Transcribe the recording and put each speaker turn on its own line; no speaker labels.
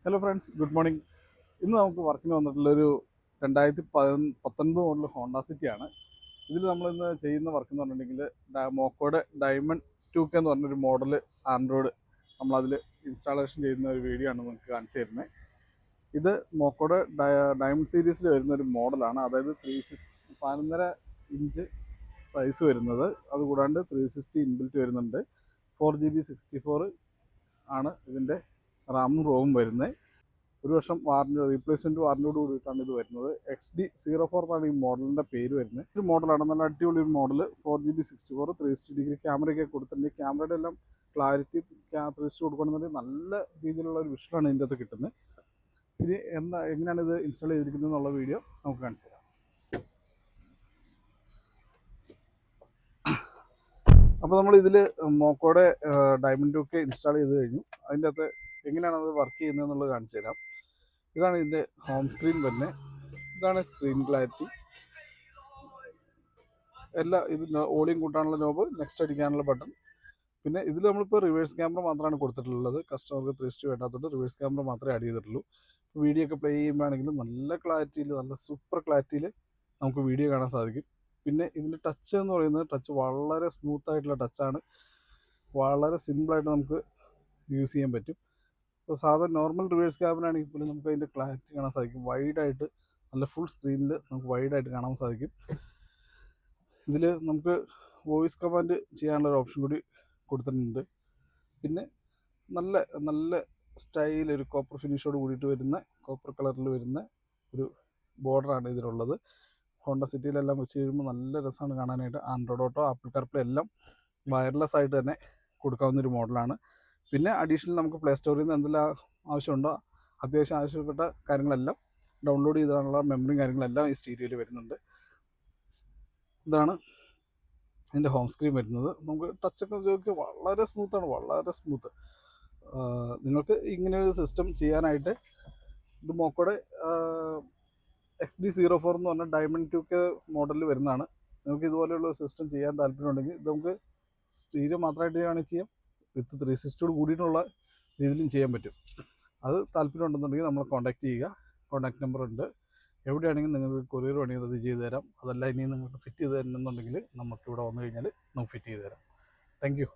Hello friends, good morning. ഇന്ന് നമുക്ക് വർക്കിന് വന്നിട്ടുള്ളൊരു 2019 മോഡൽ ഹോണ്ട സിറ്റി ആണ്. ഇതിൽ നമ്മളിന്ന് ചെയ്യുന്ന വർക്ക് എന്ന് പറഞ്ഞിട്ടുണ്ടെങ്കിൽ മോക്കോയുടെ ഡയമണ്ട് 2K എന്ന് പറഞ്ഞൊരു മോഡൽ ആൻഡ്രോയിഡ് നമ്മളതിൽ ഇൻസ്റ്റാളേഷൻ ചെയ്യുന്ന ഒരു വീഡിയോ ആണ് നമുക്ക് കാണിച്ചു തരുന്നത്. ഇത് മോക്കോയുടെ ഡയമണ്ട് സീരീസിൽ വരുന്ന ഒരു മോഡലാണ്. അതായത് 15.5 ഇഞ്ച് സൈസ് വരുന്നത്. അതുകൂടാണ്ട് 360 ഇൻബിൽറ്റ് വരുന്നുണ്ട്. 4GB 64 ആണ് ഇതിൻ്റെ റാമും റോമും വരുന്നത്. ഒരു വർഷം വാറൻറ്റി, റീപ്ലേസ്മെൻറ്റ് വാറൻറ്റിയോട് കൂടിയിട്ടാണ് ഇത് വരുന്നത്. XD04 എന്നാണ് ഈ മോഡലിൻ്റെ പേര് വരുന്നത്. ഒരു മോഡലാണ്, നല്ല അടിപൊളി ഒരു മോഡൽ. 4GB 64 360 ഡിഗ്രി ക്യാമറയൊക്കെ കൊടുത്തിട്ടുണ്ട്. ക്യാമറയുടെ എല്ലാം ക്ലാരിറ്റി 360 കൊടുക്കുകയാണെന്നുണ്ടെങ്കിൽ നല്ല രീതിയിലുള്ള ഒരു വിഷ്വലാണ് ഇതിൻ്റെ അകത്ത് കിട്ടുന്നത്. ഇനി എങ്ങനെയാണ് ഇത് ഇൻസ്റ്റാൾ ചെയ്തിരിക്കുന്നത് എന്നുള്ള വീഡിയോ നമുക്ക് കാണിച്ചു തരാം. അപ്പോൾ നമ്മൾ ഇതിൽ മോക്കോയുടെ ഡയമണ്ട് 2K ഇൻസ്റ്റാൾ ചെയ്ത് കഴിഞ്ഞു. അതിൻ്റെ അകത്ത് എങ്ങനെയാണ് അത് വർക്ക് ചെയ്യുന്നത് എന്നുള്ളത് കാണിച്ചു തരാം. ഇതാണ് ഇതിൻ്റെ ഹോം സ്ക്രീൻ വരുന്നത്. ഇതാണ് സ്ക്രീൻ ക്ലാരിറ്റി. ഇത് ഓളിയും കൂട്ടാനുള്ള നോബ്, നെക്സ്റ്റ് അടിക്കാനുള്ള ബട്ടൺ. പിന്നെ ഇതിൽ നമ്മളിപ്പോൾ റിവേഴ്സ് ക്യാമറ മാത്രമാണ് കൊടുത്തിട്ടുള്ളത്. കസ്റ്റമർക്ക് 360 വേണ്ടാത്തതുകൊണ്ട് റിവേഴ്സ് ക്യാമറ മാത്രമേ ആഡ് ചെയ്തിട്ടുള്ളൂ. വീഡിയോ ഒക്കെ പ്ലേ ചെയ്യുമ്പോഴാണെങ്കിലും നല്ല ക്ലാരിറ്റിയിൽ, നല്ല സൂപ്പർ ക്ലാരിറ്റിയിൽ നമുക്ക് വീഡിയോ കാണാൻ സാധിക്കും. പിന്നെ ഇതിൻ്റെ ടച്ച് എന്ന് പറയുന്നത് ടച്ച് വളരെ സ്മൂത്തായിട്ടുള്ള ടച്ചാണ്. വളരെ സിമ്പിളായിട്ട് നമുക്ക് യൂസ് ചെയ്യാൻ പറ്റും. ഇപ്പോൾ സാധാരണ നോർമൽ റിവേഴ്സ് ക്യാമറ ആണെങ്കിൽ പോലും നമുക്ക് അതിൻ്റെ ക്ലാരിറ്റി കാണാൻ സാധിക്കും. വൈഡായിട്ട്, നല്ല ഫുൾ സ്ക്രീനിൽ നമുക്ക് വൈഡായിട്ട് കാണാൻ സാധിക്കും. ഇതിൽ നമുക്ക് വോയിസ് കമാൻഡ് ചെയ്യാനുള്ളൊരു ഓപ്ഷൻ കൂടി കൊടുത്തിട്ടുണ്ട്. പിന്നെ നല്ല നല്ല സ്റ്റൈൽ, ഒരു കോപ്പർ ഫിനിഷോട് കൂടിയിട്ട് വരുന്ന, കോപ്പർ കളറിൽ വരുന്ന ഒരു ബോർഡറാണ് ഇതിലുള്ളത്. ഹോണ്ട സിറ്റിയിലെല്ലാം വെച്ച് കഴിയുമ്പോൾ നല്ല രസമാണ് കാണാനായിട്ട്. ആൻഡ്രോയിഡ് ഓട്ടോ, ആപ്പിൾ കാർപ്ലേ എല്ലാം വയർലെസ് ആയിട്ട് തന്നെ കൊടുക്കാവുന്നൊരു മോഡലാണ്. പിന്നെ അഡീഷണൽ നമുക്ക് പ്ലേ സ്റ്റോറിൽ നിന്ന് എന്തെല്ലാം ആവശ്യമുണ്ടോ, അത്യാവശ്യം ആവശ്യപ്പെട്ട കാര്യങ്ങളെല്ലാം ഡൗൺലോഡ് ചെയ്താനുള്ള മെമ്മറിയും കാര്യങ്ങളെല്ലാം ഈ സ്റ്റീരിയോയിൽ വരുന്നുണ്ട്. ഇതാണ് ഇതിൻ്റെ ഹോം സ്ക്രീൻ വരുന്നത്. നമുക്ക് ടച്ചൊക്കെ നോക്കി വളരെ സ്മൂത്താണ്, വളരെ സ്മൂത്ത്. നിങ്ങൾക്ക് ഇങ്ങനെ ഒരു സിസ്റ്റം ചെയ്യാനായിട്ട് ഇത് മോക്കോയുടെ XD04 എന്ന് പറഞ്ഞാൽ ഡയമണ്ട് 2K മോഡലിൽ വരുന്നതാണ്. നിങ്ങൾക്ക് ഇതുപോലെയുള്ള സിസ്റ്റം ചെയ്യാൻ താല്പര്യമുണ്ടെങ്കിൽ ഇത് നമുക്ക് സ്റ്റീരിയോ മാത്രമായിട്ട് വേണമെങ്കിൽ ചെയ്യാം, വിത്ത് 360 കൂടിയിട്ടുള്ള രീതിയിലും ചെയ്യാൻ പറ്റും. അത് താല്പര്യം ഉണ്ടെന്നുണ്ടെങ്കിൽ നമ്മളെ കോൺടാക്റ്റ് ചെയ്യുക. കോൺടാക്ട് നമ്പർ ഉണ്ട്. എവിടെയാണെങ്കിലും നിങ്ങൾക്ക് കൊറിയർ വേണമെങ്കിൽ അത് ചെയ്തു തരാം. അതല്ല ഇനി നിങ്ങൾക്ക് ഫിറ്റ് ചെയ്ത് തരണമെന്നുണ്ടെങ്കിൽ നമുക്കിവിടെ വന്നു കഴിഞ്ഞാൽ നമുക്ക് ഫിറ്റ് ചെയ്ത് തരാം. Thank you.